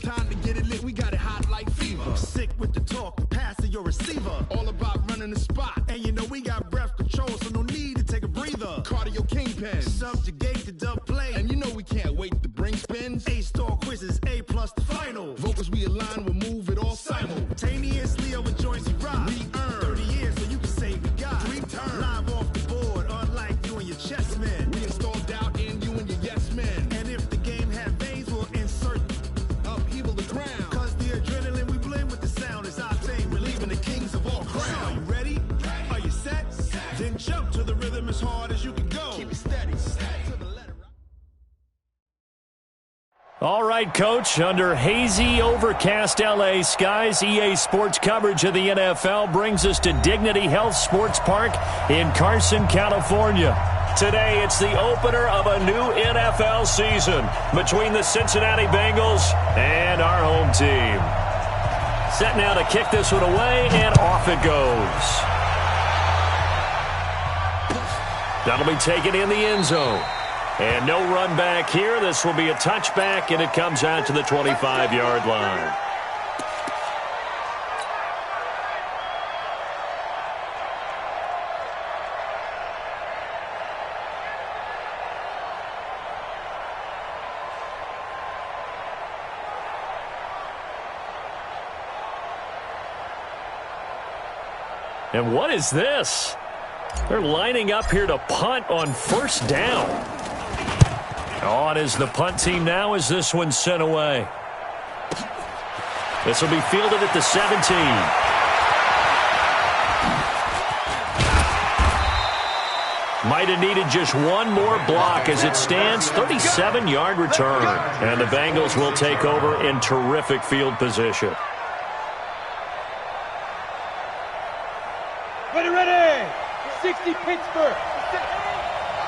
time to get it lit, we got it hot like fever. Sick with the talk, passing your receiver. All about running the spot. And you know we got breath control, so no need to take a breather. Cardio kingpin, subjugate the dub play. And you know we can't wait to bring spins. A-star quizzes, A+ the final. Vocals we align, we'll move it all simultaneously over joints we rock. We earn 30 years so you can say we got. Dream turn, live off the board, unlike you and your chess men. We install doubt in you and your yes men. And if the game had veins, we'll insert upheaval the ground. Cause the adrenaline we blend with the sound is our thing. We're leaving the kings of all ground. So are you ready? Are you set? Then jump to the rhythm as hard as you can go. Keep it steady. All right, Coach, under hazy, overcast L.A. skies, EA Sports coverage of the NFL brings us to Dignity Health Sports Park in Carson, California. Today, it's the opener of a new NFL season between the Cincinnati Bengals and our home team. Set now to kick this one away, and off it goes. That'll be taken in the end zone. And no run back here. This will be a touchback, and it comes out to the 25-yard line. And what is this? They're lining up here to punt on first down. On is the punt team now as this one's sent away. This will be fielded at the 17. Might have needed just one more block as it stands. 37-yard return. And the Bengals will take over in terrific field position. Ready! 60 Pittsburgh.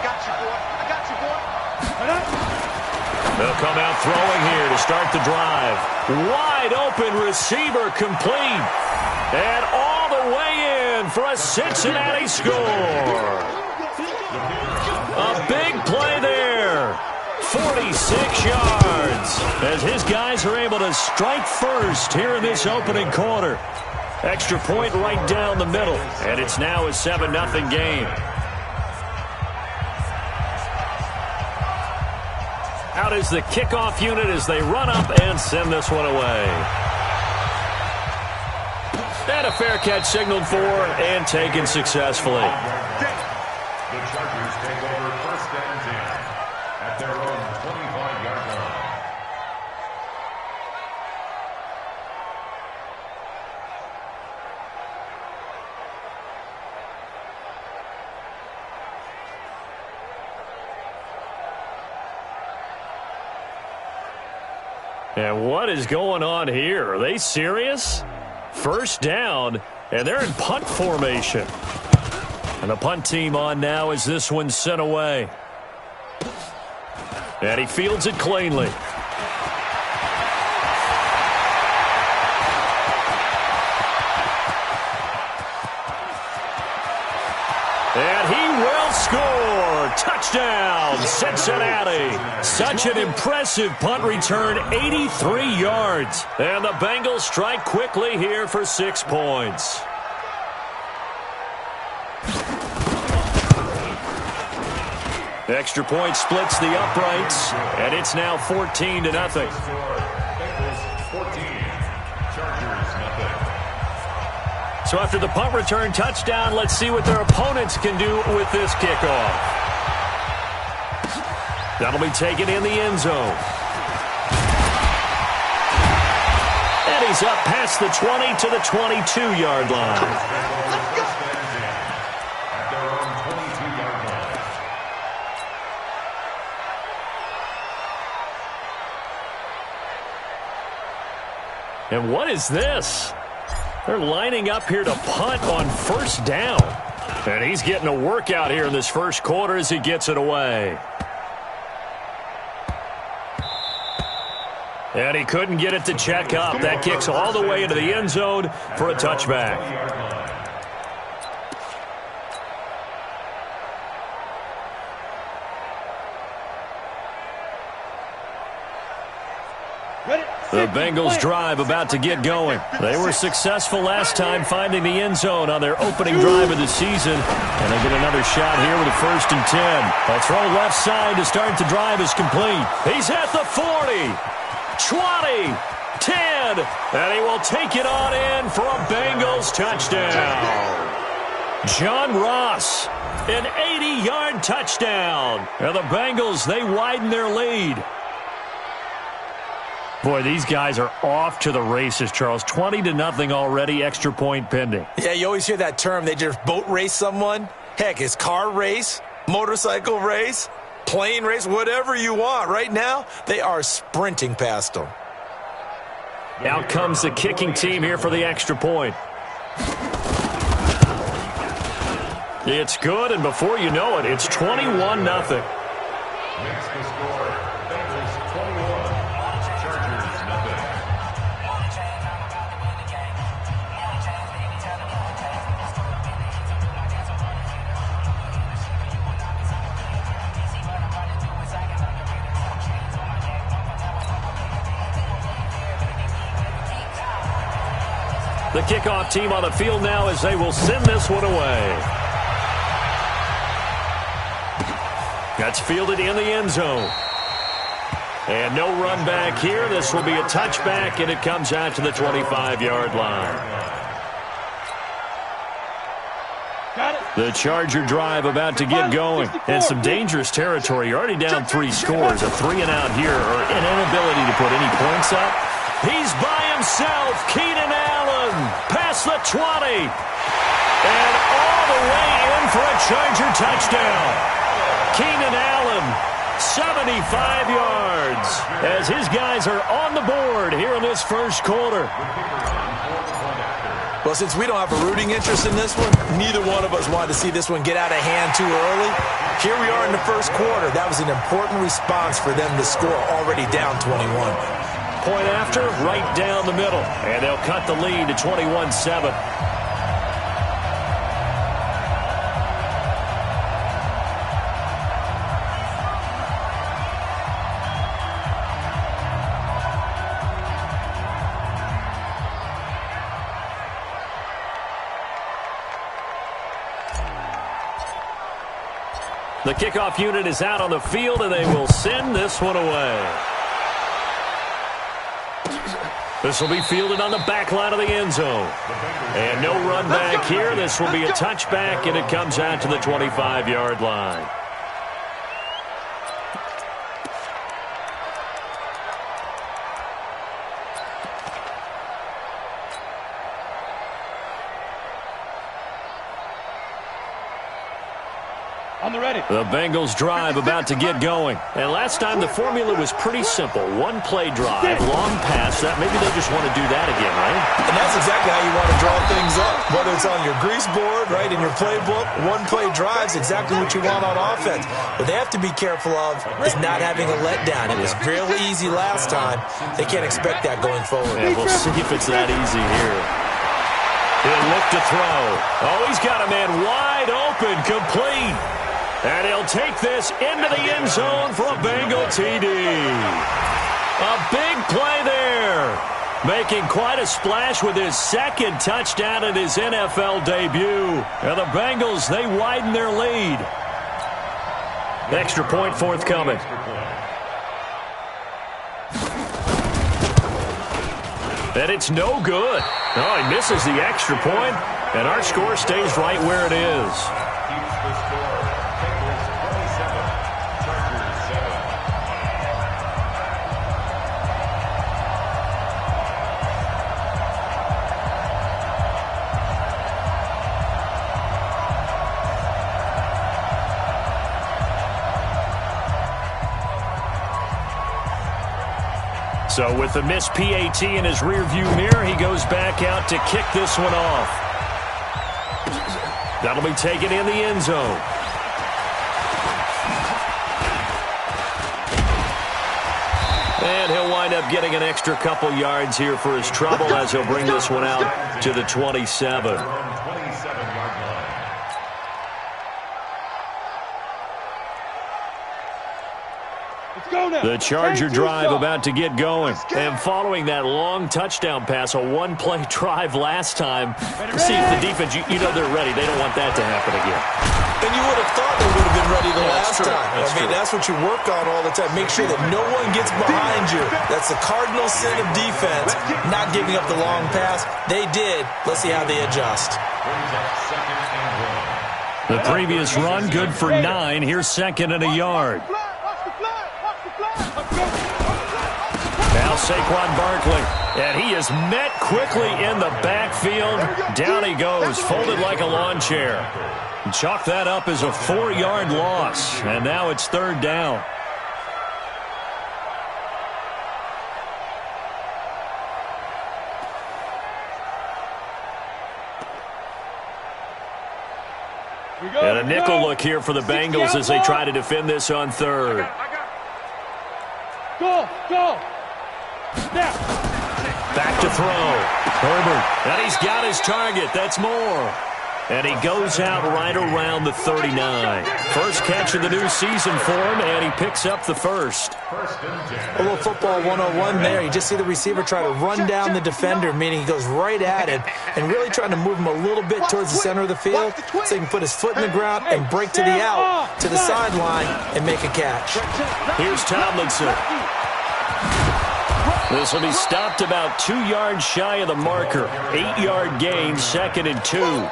Got you, boy. I got you, boy. They'll come out throwing here to start the drive. Wide open receiver complete. And all the way in for a Cincinnati score. A big play there. 46 yards as his guys are able to strike first here in this opening quarter. Extra point right down the middle. And it's now a 7-0 game. Out is the kickoff unit as they run up and send this one away. And a fair catch signaled for and taken successfully. The Chargers take over first and 10 at their own 25-yard line. And what is going on here? Are they serious? First down, and they're in punt formation. And the punt team on now as this one's sent away. And he fields it cleanly. And he will score. Touchdown, Cincinnati. Such an impressive punt return, 83 yards. And the Bengals strike quickly here for 6 points. Extra point splits the uprights, and it's now 14-0. Bengals 14, Chargers nothing. So after the punt return touchdown, let's see what their opponents can do with this kickoff. That'll be taken in the end zone. And he's up past the 20 to the 22-yard line. At their own 22-yard line. And what is this? They're lining up here to punt on first down. And he's getting a workout here in this first quarter as he gets it away. And he couldn't get it to check up. That kicks all the way into the end zone for a touchback. Ready, The Bengals drive about to get going. They were successful last time finding the end zone on their opening drive of the season. And they get another shot here with a 1st and 10. A throw left side to start the drive is complete. He's at the 40, 20, 10, and he will take it on in for a Bengals touchdown. John Ross, an 80-yard touchdown. And the Bengals, they widen their lead. Boy, these guys are off to the races, Charles. 20-0 already, extra point pending. Yeah, you always hear that term. They just boat race someone. Heck, it's car race, motorcycle race, plane race, whatever you want. Right now, they are sprinting past them. Out comes the kicking team here for the extra point. It's good, and before you know it, it's 21-0. Makes the score. Bengals 21, Chargers 0. The kickoff team on the field now as they will send this one away. That's fielded in the end zone. And no run back here. This will be a touchback, and it comes out to the 25-yard line. The Charger drive about to get going. And some dangerous territory. You're already down 3 scores. A 3-and-out here, or an inability to put any points up. He's by himself. Keenan Allen past the 20. And all the way in for a Charger touchdown. Keenan Allen, 75 yards, as his guys are on the board here in this first quarter. Well, since we don't have a rooting interest in this one, neither one of us wanted to see this one get out of hand too early. Here we are in the first quarter. That was an important response for them to score already down 21. Point after, right down the middle. And they'll cut the lead to 21-7. The kickoff unit is out on the field, and they will send this one away. This will be fielded on the back line of the end zone. And no run back here. This will be a touchback, and it comes out to the 25-yard line. The Bengals drive about to get going. And last time the formula was pretty simple. One play drive, long pass. That maybe they just want to do that again, right? And that's exactly how you want to draw things up. Whether it's on your grease board, right, in your playbook, one play drive is exactly what you want on offense. What they have to be careful of is not having a letdown. It was fairly easy last time. They can't expect that going forward. Yeah, we'll see if it's that easy here. He'll look to throw. Oh, he's got a man wide open, complete. And he'll take this into the end zone for a Bengal TD. A big play there. Making quite a splash with his second touchdown in his NFL debut. And the Bengals, they widen their lead. Extra point forthcoming. And it's no good. Oh, he misses the extra point, and our score stays right where it is. Keeps the score. Bengals 27, Chargers 7. So with the missed PAT in his rearview mirror, he goes back out to kick this one off. That'll be taken in the end zone. And he'll wind up getting an extra couple yards here for his trouble as he'll bring this one out to the 27. The Charger drive about to get going. And following that long touchdown pass, a one-play drive last time, see if the defense, you know they're ready. They don't want that to happen again. And you would have thought they would have been ready the last time. That's what you work on all the time. Make sure that no one gets behind you. That's the cardinal sin of defense, not giving up the long pass. They did. Let's see how they adjust. The previous run, good for 9. Here's second and a yard. Now Saquon Barkley, and he is met quickly in the backfield. Down he goes, folded like a lawn chair. Chalk that up as a 4-yard loss, and now it's third down. And a nickel look here for the Bengals as they try to defend this on third. Go! Now! Back to throw. Herbert. And he's got his target. That's Moore. And he goes out right around the 39. First catch of the new season for him, and he picks up the first. A little football 101 there. You just see the receiver try to run down the defender, meaning he goes right at it, and really trying to move him a little bit towards the center of the field so he can put his foot in the ground and break to the out, to the sideline, and make a catch. Here's Tomlinson. This will be stopped about 2 yards shy of the marker. 8-yard gain, 2nd and 2.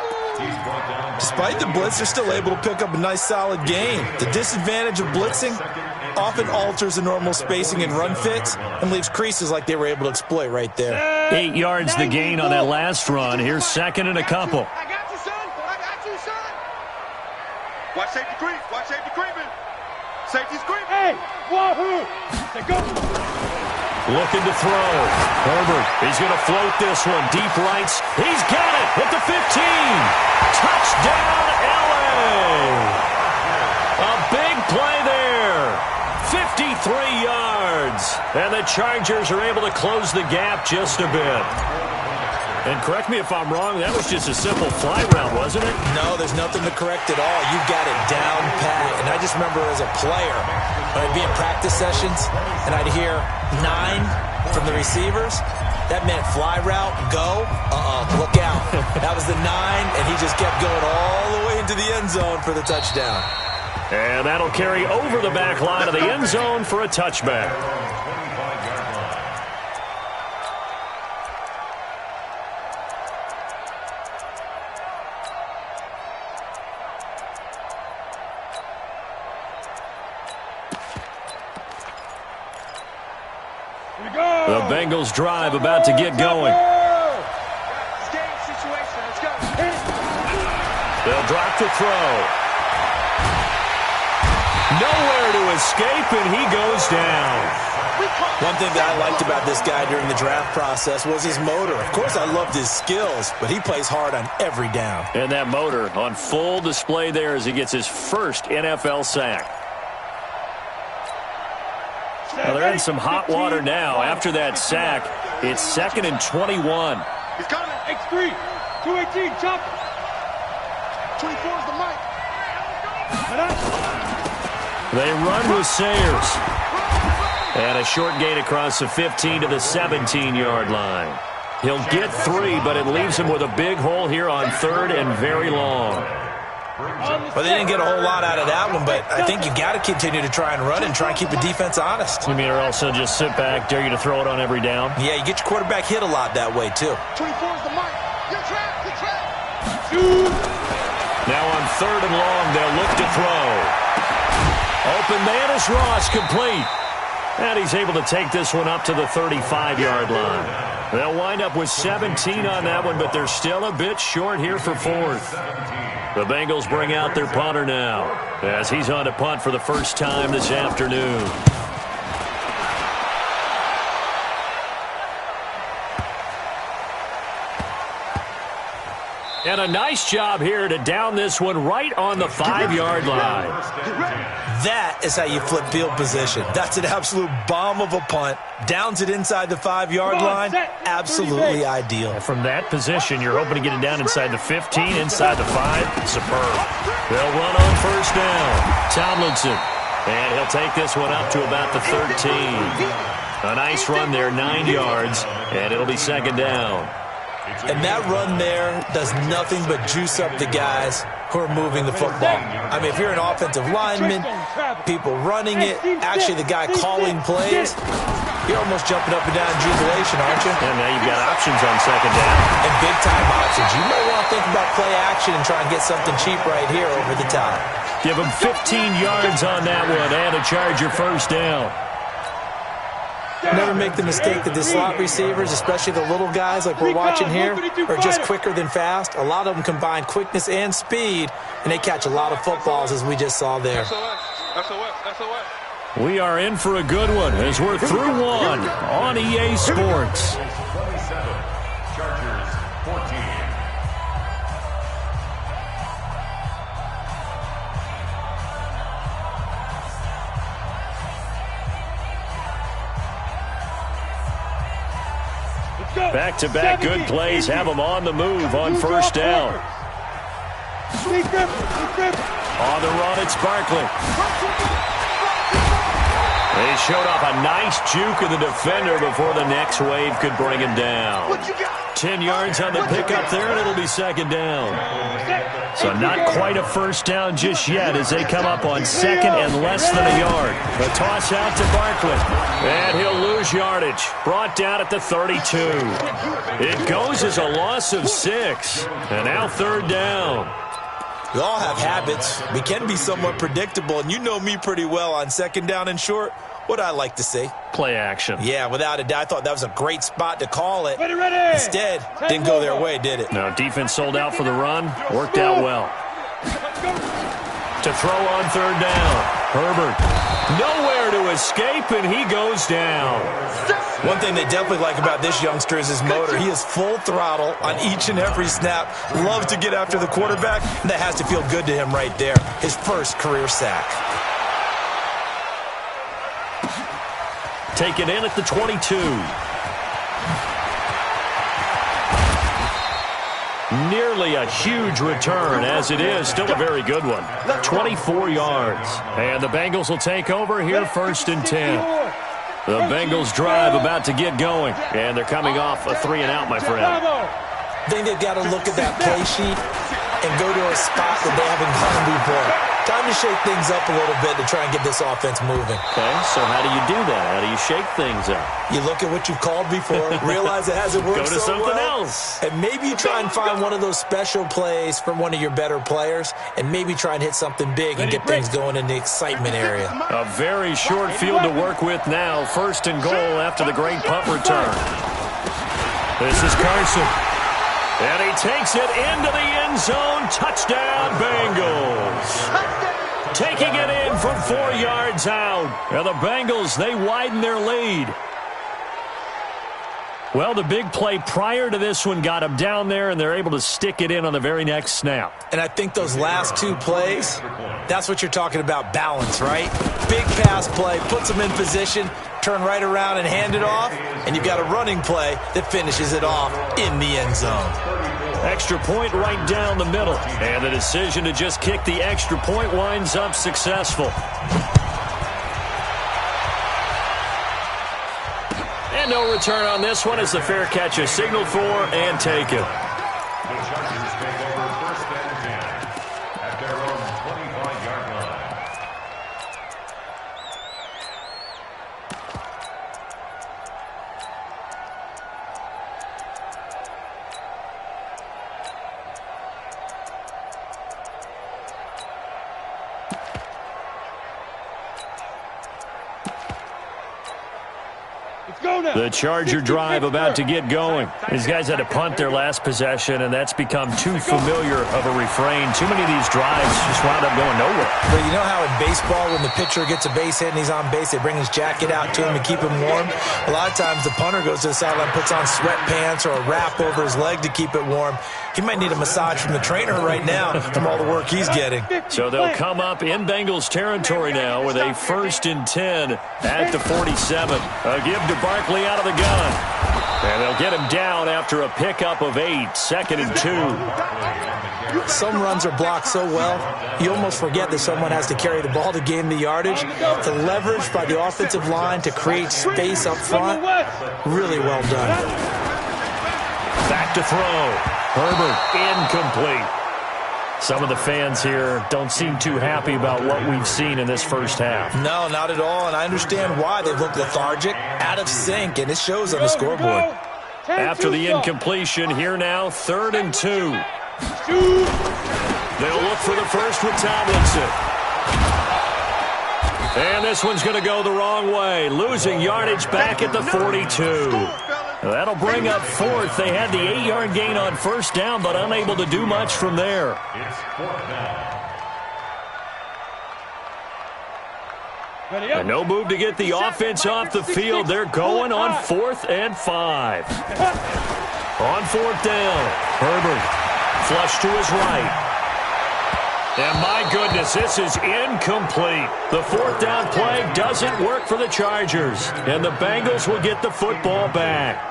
Despite the blitz, they're still able to pick up a nice, solid gain. The disadvantage of blitzing often alters the normal spacing and run fits and leaves creases like they were able to exploit right there. 8 yards the gain on that last run. Here's second and a couple. I got you, son. I got you, son. Watch safety creep. Watch safety creeping. Safety's creeping. Hey, wahoo! Go. Looking to throw. Herbert, he's going to float this one. Deep rights. He's got it at the 15. Touchdown, L.A. A big play there. 53 yards. And the Chargers are able to close the gap just a bit. And correct me if I'm wrong, that was just a simple fly route, wasn't it? No, there's nothing to correct at all. You've got it down pat. And I just remember as a player, when I'd be in practice sessions and I'd hear 9 from the receivers, that meant fly route, go, look out. That was the 9, and he just kept going all the way into the end zone for the touchdown. And that'll carry over the back line of the end zone for a touchback. The Bengals drive about to get going. They'll drop the throw. Nowhere to escape, and he goes down. One thing that I liked about this guy during the draft process was his motor. Of course, I loved his skills, but he plays hard on every down. And that motor on full display there as he gets his first NFL sack. Well, they're in some hot water now. After that sack, it's 2nd and 21. He's coming. X3, 218, jump. 24 is the mic. They run with Sayers. And a short gain across the 15 to the 17-yard line. He'll get 3, but it leaves him with a big hole here on 3rd and very long. Well, they didn't get a whole lot out of that one, but I think you got to continue to try and run and try and keep the defense honest. You mean, or also just sit back, dare you to throw it on every down? Yeah, you get your quarterback hit a lot that way, too. 24 is the mic. You're trapped. You're trapped. Now on 3rd and long, they'll look to throw. Open man is Ross, complete. And he's able to take this one up to the 35-yard line. They'll wind up with 17 on that one, but they're still a bit short here for 4th. The Bengals bring out their punter now as he's on to punt for the first time this afternoon. And a nice job here to down this one right on the 5-yard line. That is how you flip field position. That's an absolute bomb of a punt. Downs it inside the 5-yard line. Absolutely ideal. From that position, you're hoping to get it down inside the 15, inside the 5. Superb. They'll run on first down. Tomlinson. And he'll take this one up to about the 13. A nice run there, 9 yards, and it'll be second down. And that run there does nothing but juice up the guys who are moving the football. I mean, if you're an offensive lineman, people running it, actually the guy calling plays, you're almost jumping up and down in jubilation, aren't you? And now you've got options on second down. And big-time options. You might want to think about play action and try and get something cheap right here over the top. Give him 15 yards on that one and a Charger first down. Never make the mistake that the slot receivers, especially the little guys like we're watching here, are just quicker than fast. A lot of them combine quickness and speed, and they catch a lot of footballs, as we just saw there. We are in for a good one as we're through one on EA Sports. 27, Chargers 14. Back-to-back good plays have them on the move on first down. On the run, it's Barkley. They showed off a nice juke of the defender before the next wave could bring him down. 10 yards on the pickup there, and it'll be second down. So not quite a first down just yet as they come up on second and less than a yard. The toss out to Barkley. And he'll lose yardage. Brought down at the 32. It goes as a loss of 6. And now third down. We all have habits. We can be somewhat predictable, and you know me pretty well on second down and short. What I like to say? Play action. Yeah, without a doubt. I thought that was a great spot to call it. Instead, didn't go their way, did it? No, defense sold out for the run. Worked out well. To throw on third down. Herbert. Nowhere to escape, and he goes down. One thing they definitely like about this youngster is his motor. He is full throttle on each and every snap. Loves to get after the quarterback, and that has to feel good to him right there. His first career sack. Taken in at the 22. Nearly a huge return, as it is. Still a very good one. 24 yards. And the Bengals will take over here first and 10. The Bengals drive about to get going. And they're coming off a 3-and-out, my friend. I think they've got to look at that play sheet and go to a spot that they haven't gone before. Time to shake things up a little bit to try and get this offense moving. Okay, so how do you do that? How do you shake things up? You look at what you've called before, realize it hasn't worked Go to so something well, else. and maybe you try and find one of those special plays from one of your better players, and maybe try and hit something big and get things going in the excitement area. A very short field to work with now. First and goal after the great punt return. This is Carson. And he takes it into the end zone. Touchdown, Bengals. Taking it in from 4 yards out. And the Bengals, they widen their lead. Well, the big play prior to this one got them down there, and they're able to stick it in on the very next snap. And I think those last two plays, that's what you're talking about, balance, right? Big pass play, puts them in position, turn right around and hand it off, and you've got a running play that finishes it off in the end zone. Extra point right down the middle. And the decision to just kick the extra point winds up successful. And no return on this one as the fair catch is signaled for and taken. The Chargers take over first and 10 at their own 25-yard line. The Charger drive about to get going. These guys had to punt their last possession, and that's become too familiar of a refrain. Too many of these drives just wound up going nowhere. But you know how in baseball, when the pitcher gets a base hit and he's on base, they bring his jacket out to him to keep him warm? A lot of times the punter goes to the sideline, puts on sweatpants or a wrap over his leg to keep it warm. He might need a massage from the trainer right now from all the work he's getting. So they'll come up in Bengals territory now with a first and 10 at the 47. A give to Barkley out of the gun. And they'll get him down after a pickup of 8, 2nd and 2. Some runs are blocked so well, you almost forget that someone has to carry the ball to gain the yardage. The leverage by the offensive line to create space up front, really well done. Back to throw. Herbert, incomplete. Some of the fans here don't seem too happy about what we've seen in this first half. No, not at all, and I understand why. They look lethargic, out of sync, and it shows on the scoreboard. After the incompletion, here now, 3rd and 2. They'll look for the first with Tomlinson. And this one's going to go the wrong way, losing yardage back at the 42. That'll bring up 4th. They had the 8-yard gain on first down, but unable to do much from there. It's 4th down. And no move to get the offense off the field. They're going on 4th and 5. On 4th down, Herbert flush to his right. And my goodness, this is incomplete. The 4th down play doesn't work for the Chargers. And the Bengals will get the football back.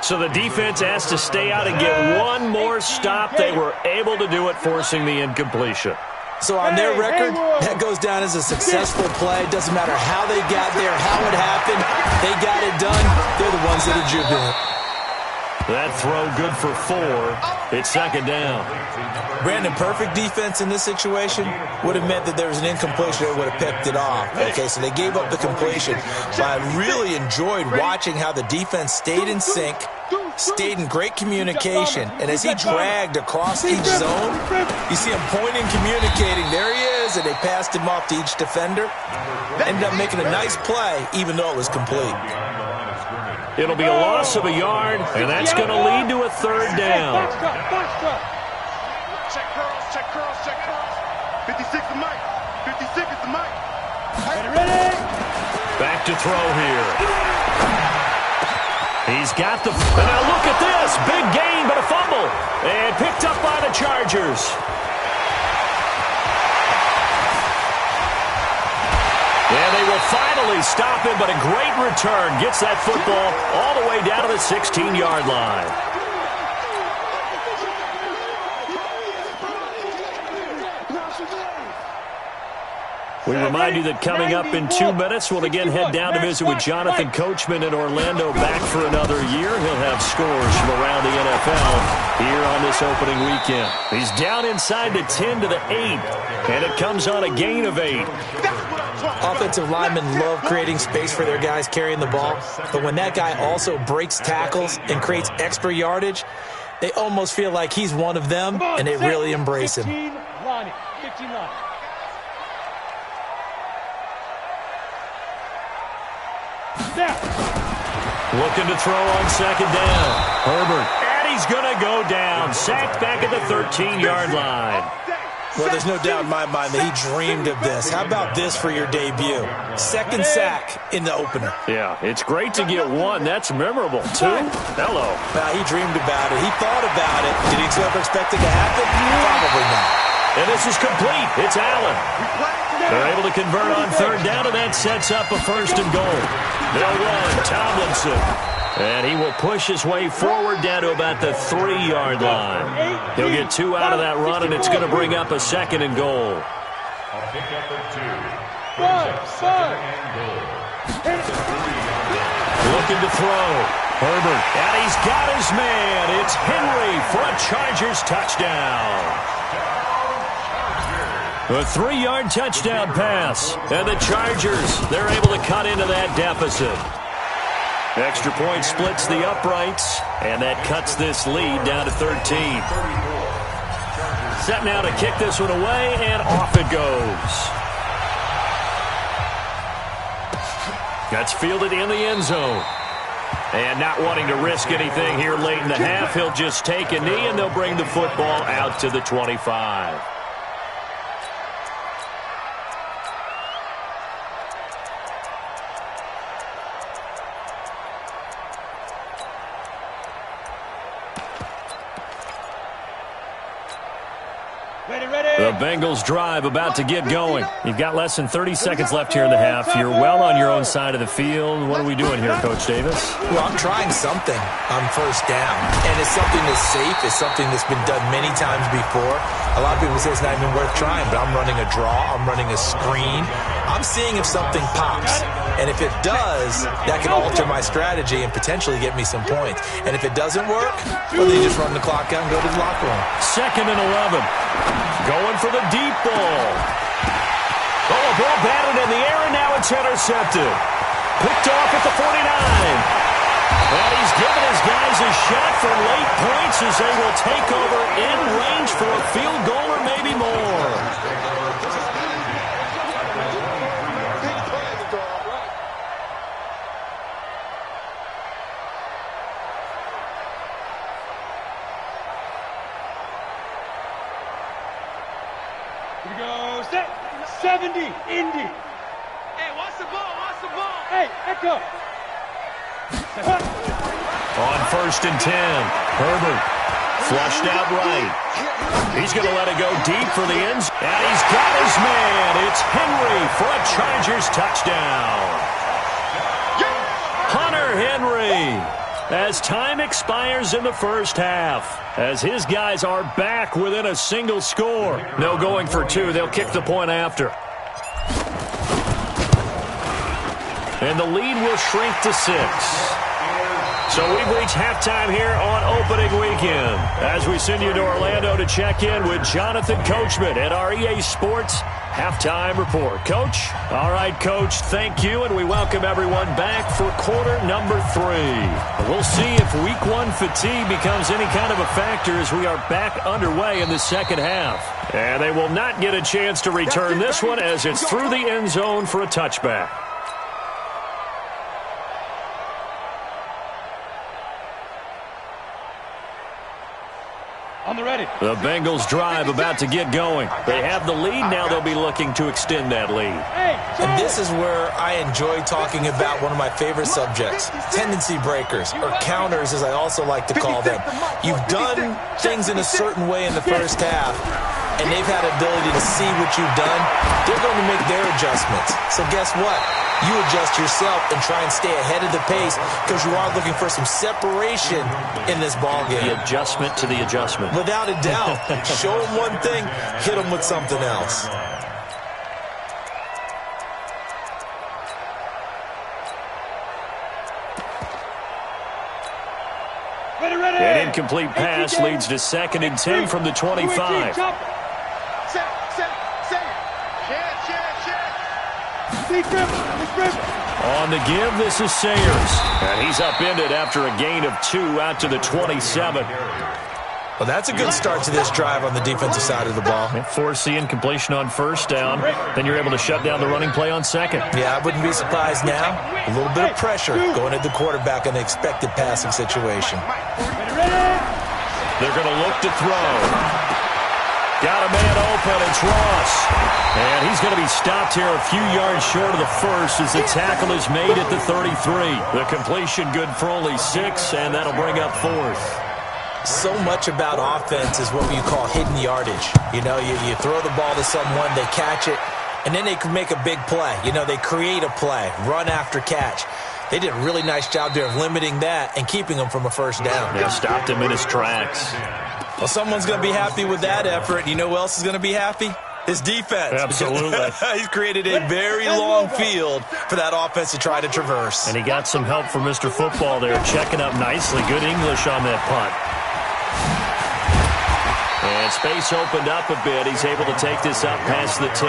So the defense has to stay out and get one more stop. They were able to do it, forcing the incompletion. So on their record, that goes down as a successful play. Doesn't matter how they got there, how it happened. They got it done. They're the ones that are jubilant. That throw good for 4. It's 2nd down. Brandon, perfect defense in this situation would have meant that there was an incompletion that would have picked it off. Okay, so they gave up the completion. But I really enjoyed watching how the defense stayed in sync, stayed in great communication, and as he dragged across each zone, you see him pointing, communicating. There he is, and they passed him off to each defender. Ended up making a nice play, even though it was complete. It'll be a loss of a yard, and that's going to lead to a 3rd down. Check curls, check curls, check curls. 56 is Mike. 56 is the Mike. Ready? Back to throw here. He's got the... Now look at this. Big gain, but a fumble. And picked up by the Chargers. And they will finally stop him, but a great return. Gets that football all the way down to the 16-yard line. We remind you that coming up in 2 minutes, we'll again head down to visit with Jonathan Coachman in Orlando, back for another year. He'll have scores from around the NFL here on this opening weekend. He's down inside the 10 to the 8, and it comes on a gain of 8. Offensive linemen love creating space for their guys carrying the ball, but when that guy also breaks tackles and creates extra yardage, they almost feel like he's one of them, and they really embrace him. 15 line. Looking to throw on 2nd down. Herbert, and he's going to go down. Sacked back at the 13-yard line. Well, there's no doubt in my mind that he dreamed of this. How about this for your debut? 2nd sack in the opener. Yeah, it's great to get 1. That's memorable. 2? Hello. He dreamed about it. He thought about it. Did he ever expect it to happen? Probably not. And this is complete. It's Allen. They're able to convert on 3rd down, and that sets up a 1st and goal. They'll run Tomlinson. And he will push his way forward down to about the 3-yard line. He'll get 2 out of that run, and it's going to bring up a 2nd and goal. A pickup of 2. Looking to throw. Herbert. And he's got his man. It's Henry for a Chargers touchdown. A 3-yard touchdown pass. And the Chargers, they're able to cut into that deficit. Extra point splits the uprights, and that cuts this lead down to 13. Set now to kick this one away, and off it goes. That's fielded in the end zone. And not wanting to risk anything here late in the half, he'll just take a knee, and they'll bring the football out to the 25. The The Bengals drive about to get going. You've got less than 30 seconds left here in the half. You're well on your own side of the field. What are we doing here, Coach Davis? Well, I'm trying something on first down. And it's something that's safe. It's something that's been done many times before. A lot of people say it's not even worth trying, but I'm running a draw. I'm running a screen. I'm seeing if something pops. And if it does, that can alter my strategy and potentially get me some points. And if it doesn't work, well, then you just run the clock out and go to the locker room. 2nd and 11. Going for the deep ball. Oh, a ball batted in the air, and now it's intercepted. Picked off at the 49. And he's given his guys a shot for late points as they will take over in range for a field goal or maybe more. Here we go. Set. 70. Indy. Hey, watch the ball. Watch the ball. Hey, Echo. On 1st and 10, Herbert flushed out right. He's going to let it go deep for the end zone. And he's got his man. It's Henry for a Chargers touchdown. Hunter Henry, as time expires in the first half, as his guys are back within a single score. No going for two. They'll kick the point after. And the lead will shrink to 6. So we've reached halftime here on opening weekend as we send you to Orlando to check in with Jonathan Coachman at our EA Sports Halftime Report. Coach? All right, Coach, thank you, and we welcome everyone back for quarter number 3. We'll see if week 1 fatigue becomes any kind of a factor as we are back underway in the second half. And they will not get a chance to return this one as it's through the end zone for a touchback. On the ready. The Bengals drive about to get going. They have the lead. Now they'll be looking to extend that lead. And this is where I enjoy talking about one of my favorite subjects, tendency breakers, or counters as I also like to call them. You've done things in a certain way in the first half, and they've had ability to see what you've done. They're going to make their adjustments. So guess what? You adjust yourself and try and stay ahead of the pace because you are looking for some separation in this ballgame. The adjustment to the adjustment. Without a doubt. Show them one thing, hit them with something else. An incomplete pass leads to 2nd and 10 from the 25. On the give, this is Sayers. And he's upended after a gain of 2 out to the 27. Well, that's a good start to this drive on the defensive side of the ball. Force the incompletion on first down. Then you're able to shut down the running play on second. Yeah, I wouldn't be surprised now. A little bit of pressure going at the quarterback in an expected passing situation. They're going to look to throw. Got a man open, it's Ross. And he's going to be stopped here a few yards short of the first as the tackle is made at the 33. The completion good for only 6, and that'll bring up 4th. So much about offense is what you call hidden yardage. You know, you throw the ball to someone, they catch it, and then they can make a big play. You know, they create a play, run after catch. They did a really nice job there of limiting that and keeping him from a first down. They stopped him in his tracks. Well, someone's going to be happy with that effort. You know who else is going to be happy? His defense. Absolutely. He's created a very long field for that offense to try to traverse. And he got some help from Mr. Football there, checking up nicely. Good English on that punt. And space opened up a bit. He's able to take this up past the 10.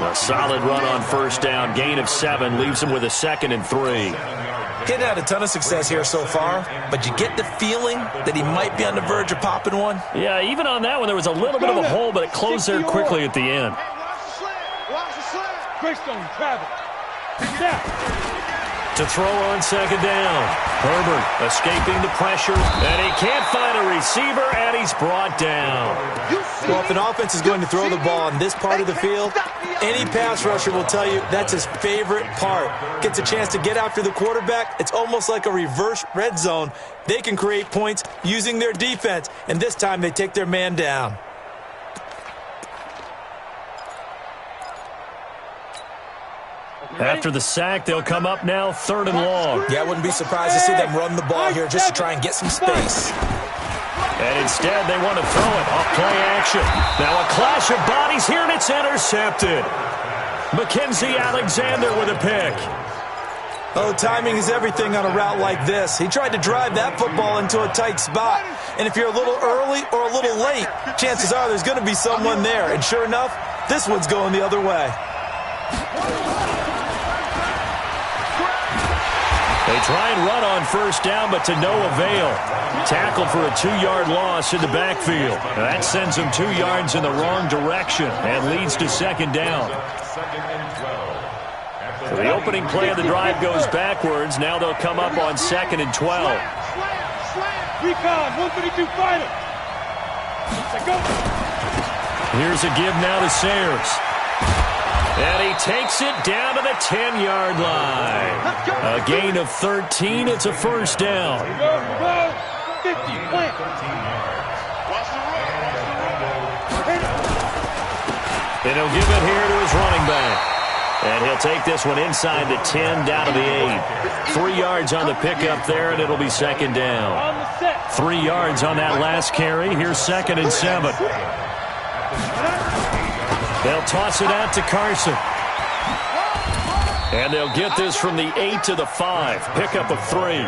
A solid run on first down. Gain of 7 leaves him with a 2nd and 3. Getting had a ton of success here so far, but you get the feeling that he might be on the verge of popping one. Yeah, even on that one, there was a little bit of a hole, but it closed there quickly at the end. Greystone, travel. Snap. To throw on second down. Herbert escaping the pressure, and he can't find a receiver, and he's brought down. Well, if an offense is going to throw the ball in this part of the field, any pass rusher will tell you that's his favorite part. Gets a chance to get after the quarterback. It's almost like a reverse red zone. They can create points using their defense, and this time they take their man down. After the sack, they'll come up now 3rd and long. Yeah, I wouldn't be surprised to see them run the ball here just to try and get some space. And instead, they want to throw it off play action. Now a clash of bodies here, and it's intercepted. Mackenzie Alexander with a pick. Oh, timing is everything on a route like this. He tried to drive that football into a tight spot. And if you're a little early or a little late, chances are there's going to be someone there. And sure enough, this one's going the other way. They try and run on 1st down, but to no avail. Tackled for a 2-yard loss in the backfield. Now that sends them 2 yards in the wrong direction and leads to 2nd down. So the opening play of the drive goes backwards. Now they'll come up on 2nd and 12. Recon, 132 final. Here's a give now to Sayers. And he takes it down to the 10-yard line. A gain of 13. It's a 1st down. 50, plant. And he'll give it here to his running back. And he'll take this one inside the 10, down to the 8. 3 yards on the pickup there, and it'll be 2nd down. 3 yards on that last carry. Here's 2nd and 7. They'll toss it out to Carson. And they'll get this from the 8 to the 5. Pickup of 3.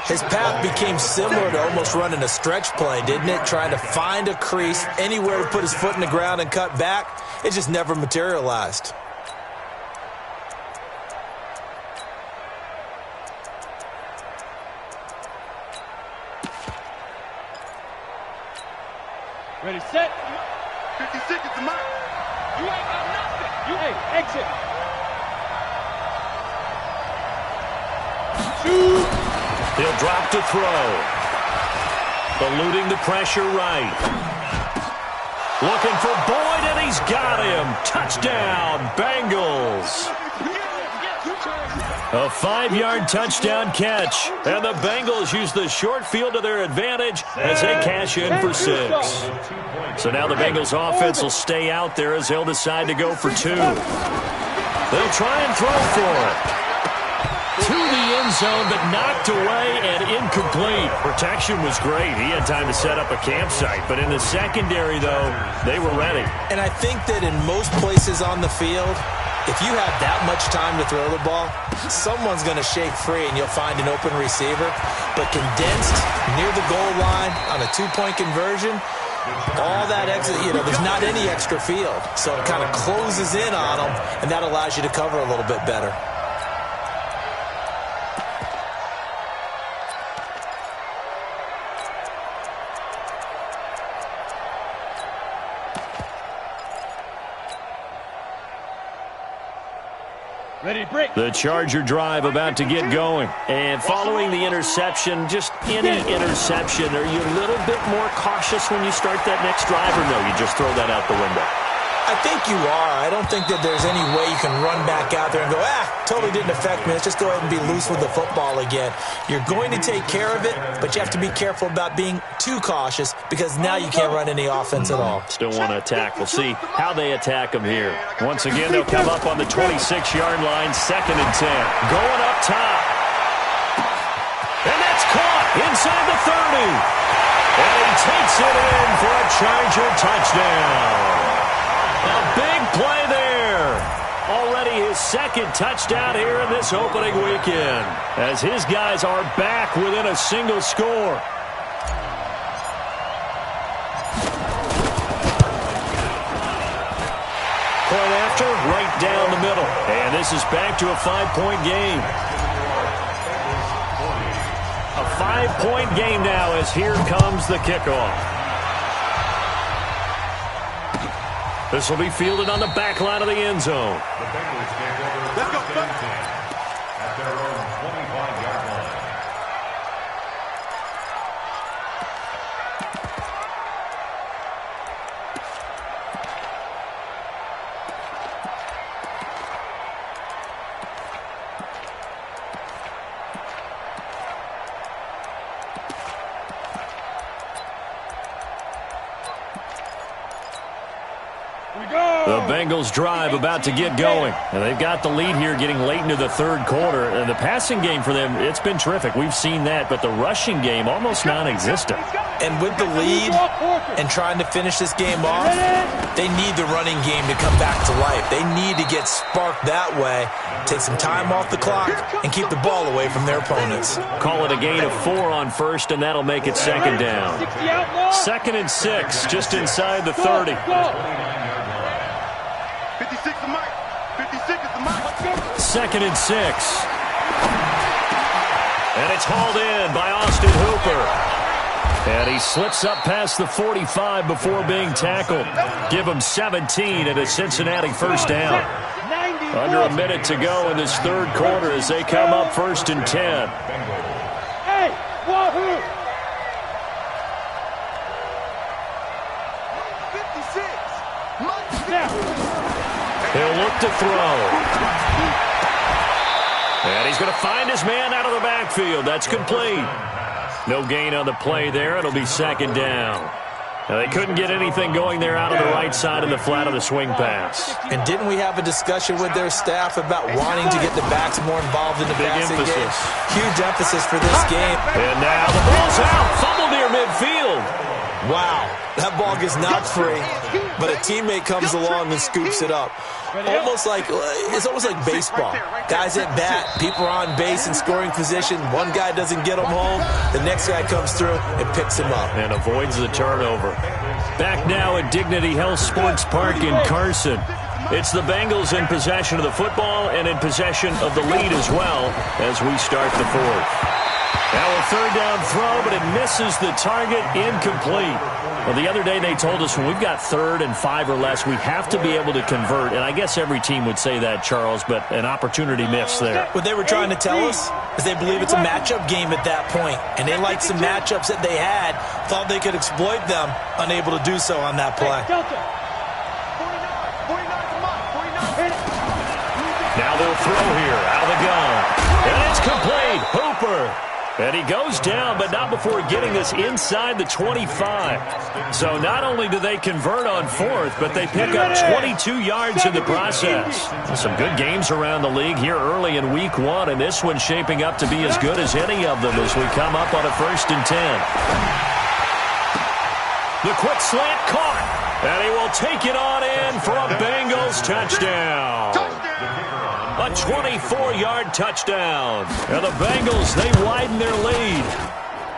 His path became similar to almost running a stretch play, didn't it? Trying to find a crease, anywhere to put his foot in the ground and cut back. It just never materialized. Ready, set. 50 seconds to mark. You ain't got nothing. You exit. Shoot. He'll drop to throw. Eluding the pressure right. Looking for Boyd, and he's got him. Touchdown, Bengals. A 5-yard touchdown catch. And the Bengals use the short field to their advantage as they cash in for 6. So now the Bengals offense will stay out there as they'll decide to go for 2. They'll try and throw for it. To the end zone, but knocked away and incomplete. Protection was great. He had time to set up a campsite. But in the secondary, though, they were ready. And I think that in most places on the field, if you have that much time to throw the ball, someone's going to shake free and you'll find an open receiver. But condensed near the goal line on a 2-point conversion, all that exit, there's not any extra field. So it kind of closes in on them, and that allows you to cover a little bit better. Ready, break. The Charger drive about to get going. And following the interception, just any interception, are you a little bit more cautious when you start that next drive, or no, you just throw that out the window? I think you are. I don't think that there's any way you can run back out there and go, totally didn't affect me. Let's just go ahead and be loose with the football again. You're going to take care of it, but you have to be careful about being too cautious because now you can't run any offense at all. Still want to attack. We'll see how they attack them here. Once again, they'll come up on the 26-yard line, 2nd and 10. Going up top. And that's caught inside the 30. And he takes it in for a Charger touchdown. A big play there. Already his 2nd touchdown here in this opening weekend, as his guys are back within a single score. Point after, right down the middle. And this is back to a 5-point game. A 5-point game now as here comes the kickoff. This will be fielded on the back line of the end zone. The Bengals take over 1st and 10 at their own 25-yard line. The Bengals drive about to get going. And they've got the lead here getting late into the third quarter. And the passing game for them, it's been terrific. We've seen that. But the rushing game, almost non-existent. And with the lead and trying to finish this game off, they need the running game to come back to life. They need to get sparked that way, take some time off the clock, and keep the ball away from their opponents. Call it a gain of 4 on first, and that'll make it second down. 2nd and 6, just inside the 30. 56 is Mike. 56 is the Mike. 2nd and 6. And it's hauled in by Austin Hooper. And he slips up past the 45 before being tackled. Give him 17 and a Cincinnati first down. Under a minute to go in this third quarter as they come up 1st and 10. Hey, wahoo! 56. He'll look to throw. And he's going to find his man out of the backfield. That's complete. No gain on the play there. It'll be second down. Now, they couldn't get anything going there out of the right side of the flat of the swing pass. And didn't we have a discussion with their staff about wanting to get the backs more involved in the passing game? Huge emphasis for this game. And now the ball's out. Fumble near midfield. Wow, that ball gets knocked free, but a teammate comes along and scoops it up. It's almost like baseball. Guys at bat, people are on base in scoring position. One guy doesn't get them home. The next guy comes through and picks him up. And avoids the turnover. Back now at Dignity Health Sports Park in Carson. It's the Bengals in possession of the football and in possession of the lead as well as we start the fourth. Now a third down throw, but it misses the target, incomplete. Well, the other day they told us when we've got 3rd and 5 or less, we have to be able to convert. And I guess every team would say that, Charles, but an opportunity miss there. What they were trying to tell us is they believe it's a matchup game at that point. And they liked some matchups that they had, thought they could exploit them, unable to do so on that play. Now they'll throw here out of the gun. And it's complete. Hooper. And he goes down, but not before getting this inside the 25. So not only do they convert on 4th, but they pick up 22 yards in the process. Some good games around the league here early in week 1, and this one's shaping up to be as good as any of them as we come up on a 1st and 10. The quick slant caught, and he will take it on in for a Bengals touchdown. A 24-yard touchdown. And the Bengals, they widen their lead.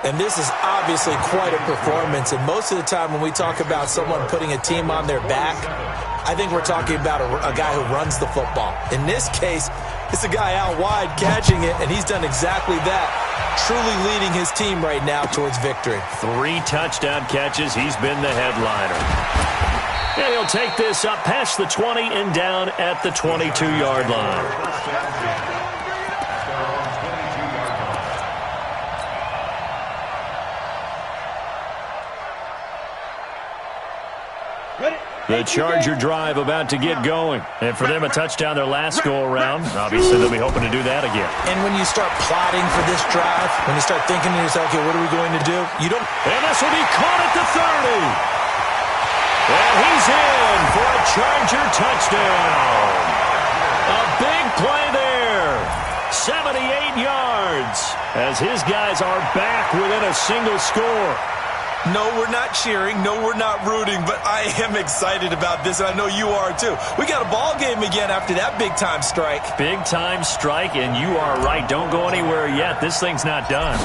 And this is obviously quite a performance. And most of the time when we talk about someone putting a team on their back, I think we're talking about a guy who runs the football. In this case, it's a guy out wide catching it, and he's done exactly that. Truly leading his team right now towards victory. 3 touchdown catches. He's been the headliner. And he'll take this up past the 20 and down at the 22-yard line. The Charger drive about to get going. And for them, a touchdown their last go-around. Obviously, they'll be hoping to do that again. And when you start plotting for this drive, when you start thinking to yourself, okay, what are we going to do? You don't. And this will be caught at the 30. And he's in for a Charger touchdown. A big play there. 78 yards as his guys are back within a single score. No, we're not cheering. No, we're not rooting. But I am excited about this, and I know you are too. We got a ball game again after that big-time strike. Big-time strike, and you are right. Don't go anywhere yet. This thing's not done.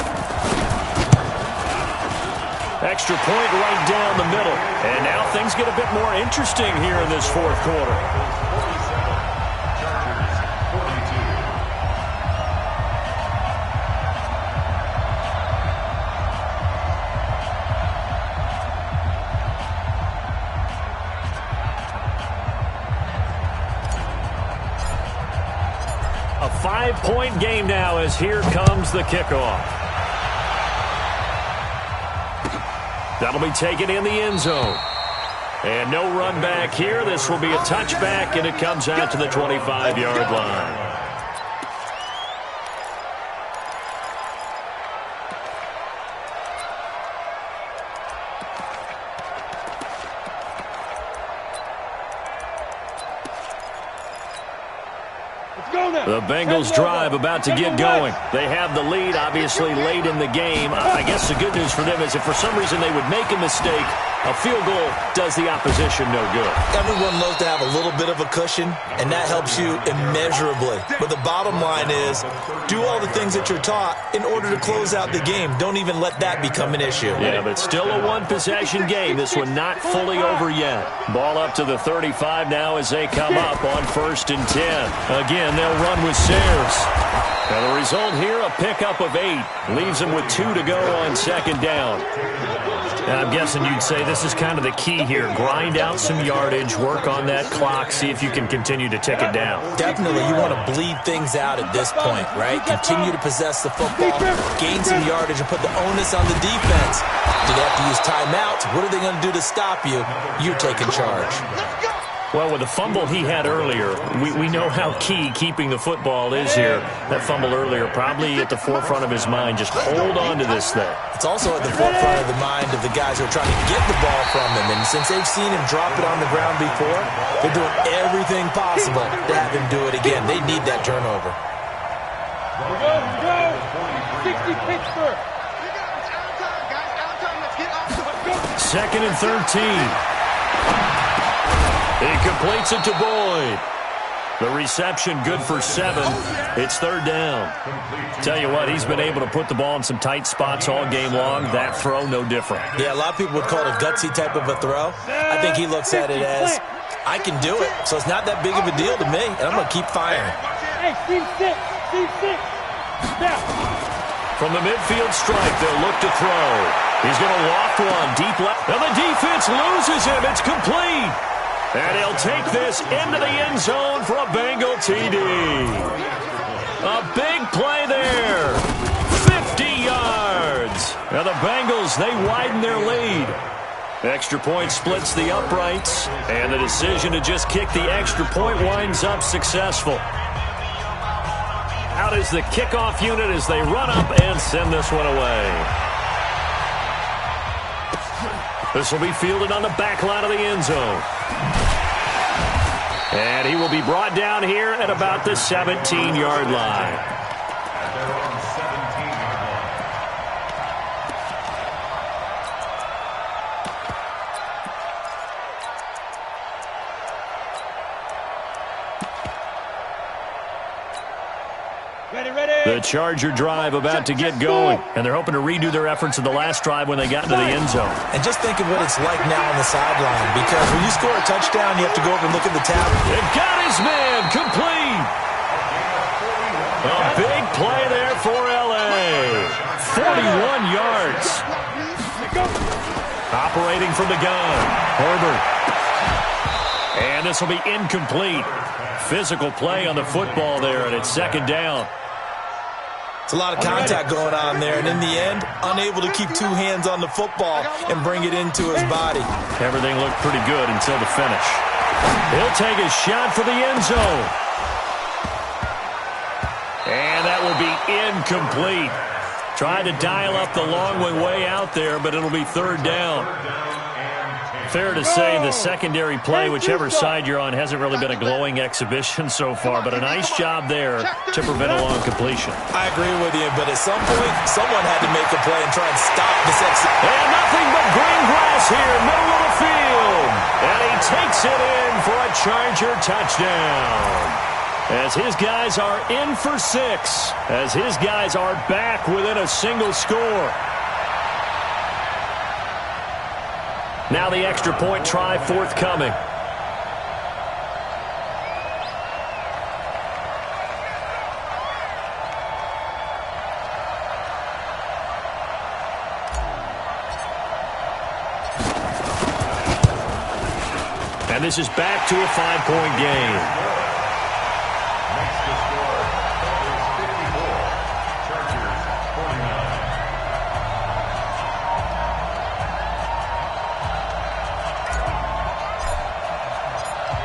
Extra point right down the middle. And now things get a bit more interesting here in this fourth quarter. A 5-point game now as here comes the kickoff. That'll be taken in the end zone. And no run back here. This will be a touchback, and it comes out to the 25-yard line. The Bengals drive about to get going. They have the lead, obviously, late in the game. I guess the good news for them is if for some reason they would make a mistake, a field goal does the opposition no good. Everyone loves to have a little bit of a cushion, and that helps you immeasurably. But the bottom line is, do all the things that you're taught in order to close out the game. Don't even let that become an issue. Yeah, but still a one-possession game. This one not fully over yet. Ball up to the 35 now as they come up on 1st and 10. Again, they'll run with Sayers. Now the result here, a pickup of 8. Leaves them with 2 to go on 2nd down. Now, I'm guessing you'd say this is kind of the key here. Grind out some yardage, work on that clock, see if you can continue to tick it down. Definitely, you want to bleed things out at this point, right? Continue to possess the football, gain some yardage, and put the onus on the defense. Do they have to use timeouts? What are they going to do to stop you? You're taking charge. Well, with the fumble he had earlier, we know how key keeping the football is here. That fumble earlier probably at the forefront of his mind. Just hold on to this thing. It's also at the forefront of the mind of the guys who are trying to get the ball from him. And since they've seen him drop it on the ground before, they're doing everything possible to have him do it again. They need that turnover. Here we go. 60 Pittsburgh. 2nd and 13. He completes it to Boyd. The reception good for 7. It's 3rd down. Tell you what, he's been able to put the ball in some tight spots all game long. That throw, no different. Yeah, a lot of people would call it a gutsy type of a throw. I think he looks at it as, I can do it, so it's not that big of a deal to me, and I'm going to keep firing. Hey, Steve 6. Now. From the midfield stripe, they'll look to throw. He's going to loft one deep left. And the defense loses him. It's complete. And he'll take this into the end zone for a Bengal TD. A big play there. 50 yards. Now the Bengals, they widen their lead. Extra point splits the uprights. And the decision to just kick the extra point winds up successful. Out is the kickoff unit as they run up and send this one away. This will be fielded on the back line of the end zone. And he will be brought down here at about the 17-yard line. The Charger drive about to get going, and they're hoping to redo their efforts in the last drive when they got into the end zone. And just think of what it's like now on the sideline, because when you score a touchdown, you have to go over and look at the tablet. They've got his man complete. A big play there for L.A. 41 yards. Operating from the gun, Herbert. And this will be incomplete. Physical play on the football there, and it's 2nd down. It's a lot of contact going on there, and in the end, unable to keep 2 hands on the football and bring it into his body. Everything looked pretty good until the finish. He'll take a shot for the end zone. And that will be incomplete. Tried to dial up the long one way out there, but it'll be 3rd down. Fair to say the secondary play, whichever side you're on, hasn't really been a glowing exhibition so far, but a nice job there to prevent a long completion. I agree with you, but at some point, someone had to make a play and try and stop this execution. And nothing but green grass here, middle of the field. And he takes it in for a Charger touchdown. As his guys are in for 6, as his guys are back within a single score. Now the extra point try forthcoming. And this is back to a 5-point game. Next to score, Chargers 54, Chargers 49.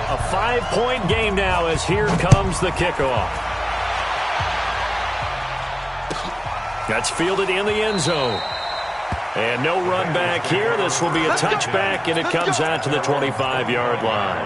A 5-point game now as here comes the kickoff. That's fielded in the end zone. And no run back here. This will be a touchback, and it comes out to the 25-yard line.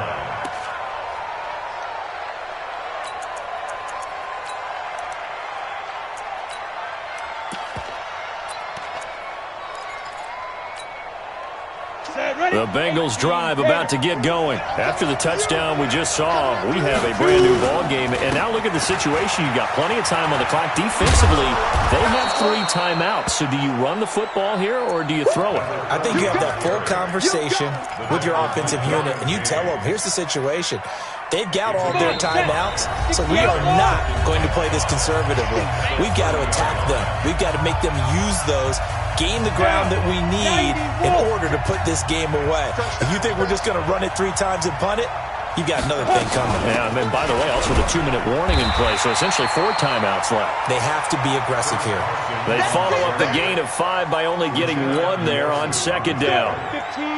The Bengals drive about to get going. After the touchdown we just saw, we have a brand new ball game. And now look at the situation. You've got plenty of time on the clock. Defensively, they have 3 timeouts. So do you run the football here or do you throw it? I think you have that full conversation with your offensive unit, and you tell them, here's the situation. They've got all their timeouts, so we are not going to play this conservatively. We've got to attack them. We've got to make them use those, gain the ground that we need in order to put this game away. If you think we're just going to run it 3 times and punt it, you've got another thing coming. Yeah, and then, by the way, also the 2-minute warning in play, so essentially 4 timeouts left. They have to be aggressive here. They follow up the gain of 5 by only getting 1 there on 2nd down.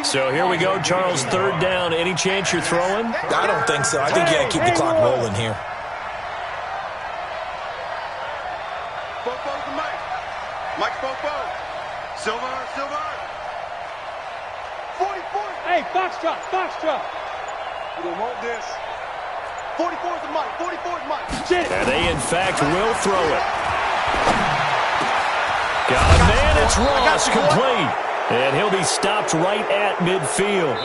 So here we go, Charles, 3rd down. Any chance you're throwing? I don't think so. I think you got to keep the clock rolling here. Bobo to Mike. Mike Bobo. Silver. 44. Hey, foxtrot. We don't want this. 44 is Mike. 44 is Mike. And they, in fact, will throw it. Got a man. It's Ross, complete. And he'll be stopped right at midfield.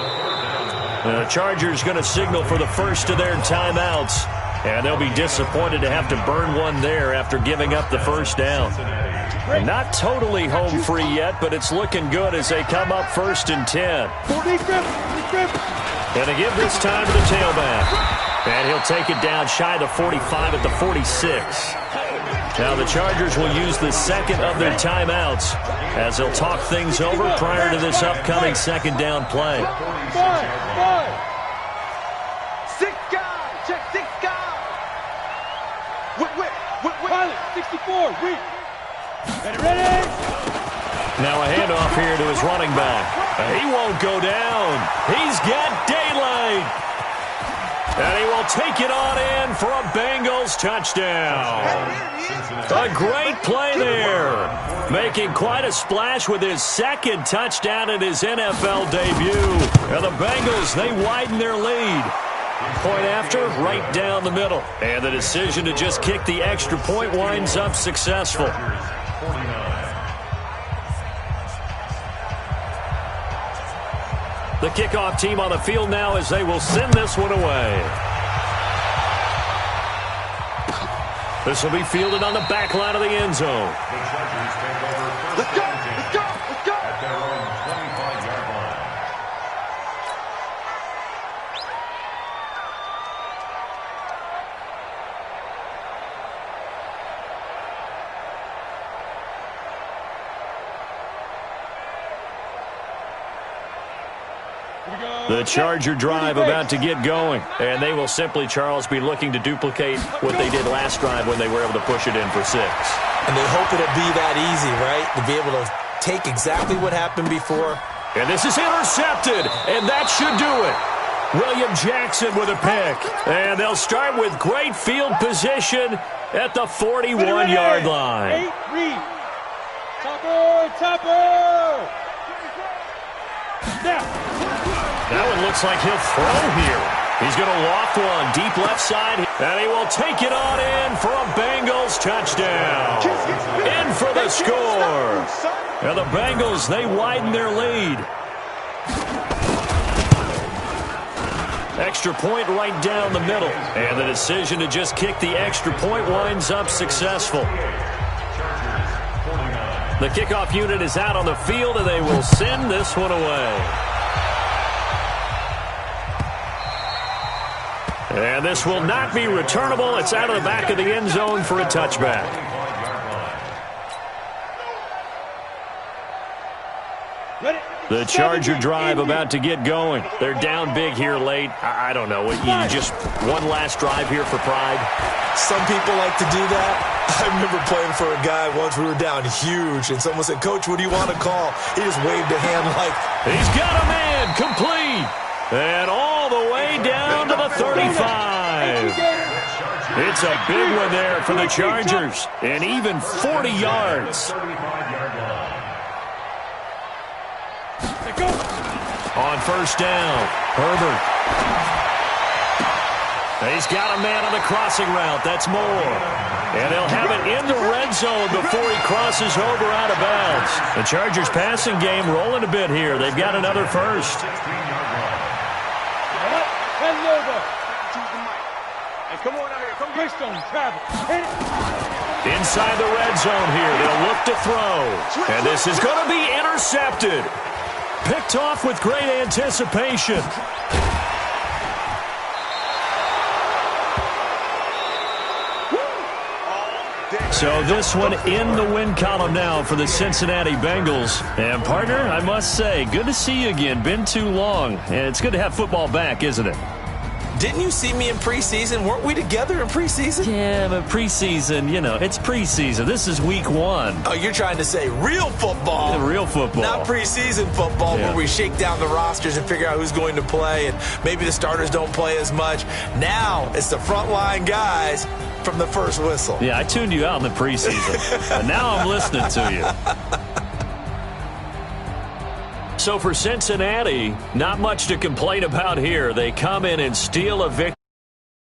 And the Chargers going to signal for the first of their timeouts. And they'll be disappointed to have to burn one there after giving up the first down. Not totally home free yet, but it's looking good as they come up 1st and 10. And they give this time to the tailback. And he'll take it down shy of the 45 at the 46. Now the Chargers will use the 2nd of their timeouts as they'll talk things over prior to this upcoming 2nd down play. 6 guys. Check 6 guys. Whip. Pilot, 64, Reed. Ready? Now a handoff here to his running back. He won't go down. He's got daylight. And he will take it on in for a Bengals touchdown. A great play there. Making quite a splash with his 2nd touchdown in his NFL debut. And the Bengals, they widen their lead. Point after, right down the middle. And the decision to just kick the extra point winds up successful. The kickoff team on the field now as they will send this one away. This will be fielded on the back line of the end zone. The Chargers take over Let's go. at their own 25-yard line. The Charger drive about to get going. And they will simply, Charles, be looking to duplicate what they did last drive when they were able to push it in for 6. And they hope it'll be that easy, right? To be able to take exactly what happened before. And this is intercepted, and that should do it. William Jackson with a pick. And they'll start with great field position at the 41-yard line. 8, Reed. Topper. Now. That one looks like he'll throw here. He's going to loft one deep left side. And he will take it on in for a Bengals touchdown. In for the score. And the Bengals, they widen their lead. Extra point right down the middle. And the decision to just kick the extra point winds up successful. The kickoff unit is out on the field, and they will send this one away. And this will not be returnable. It's out of the back of the end zone for a touchback. The Charger drive about to get going. They're down big here late. I don't know. You just one last drive here for pride. Some people like to do that. I remember playing for a guy once. We were down huge, and someone said, "Coach, what do you want to call?" He just waved a hand like, he's got a man complete. And all the way down to the 35. It's a big one there for the Chargers. And even 40 yards. On 1st down, Herbert. He's got a man on the crossing route. That's Moore. And they'll have it in the red zone before he crosses over out of bounds. The Chargers passing game rolling a bit here. They've got another first. Come on out here. Come Greystone, travel. Inside the red zone here. They'll look to throw. And this is going to be intercepted. Picked off with great anticipation. So this one in the win column now for the Cincinnati Bengals. And, partner, I must say, good to see you again. Been too long. And it's good to have football back, isn't it? Didn't you see me in preseason? Weren't we together in preseason? Yeah, but preseason, you know, it's preseason. This is week 1. Oh, you're trying to say real football. Yeah, real football. Not preseason football where we shake down the rosters and figure out who's going to play, and maybe the starters don't play as much. Now it's the frontline guys from the first whistle. Yeah, I tuned you out in the preseason. But now I'm listening to you. So for Cincinnati, not much to complain about here. They come in and steal a victory.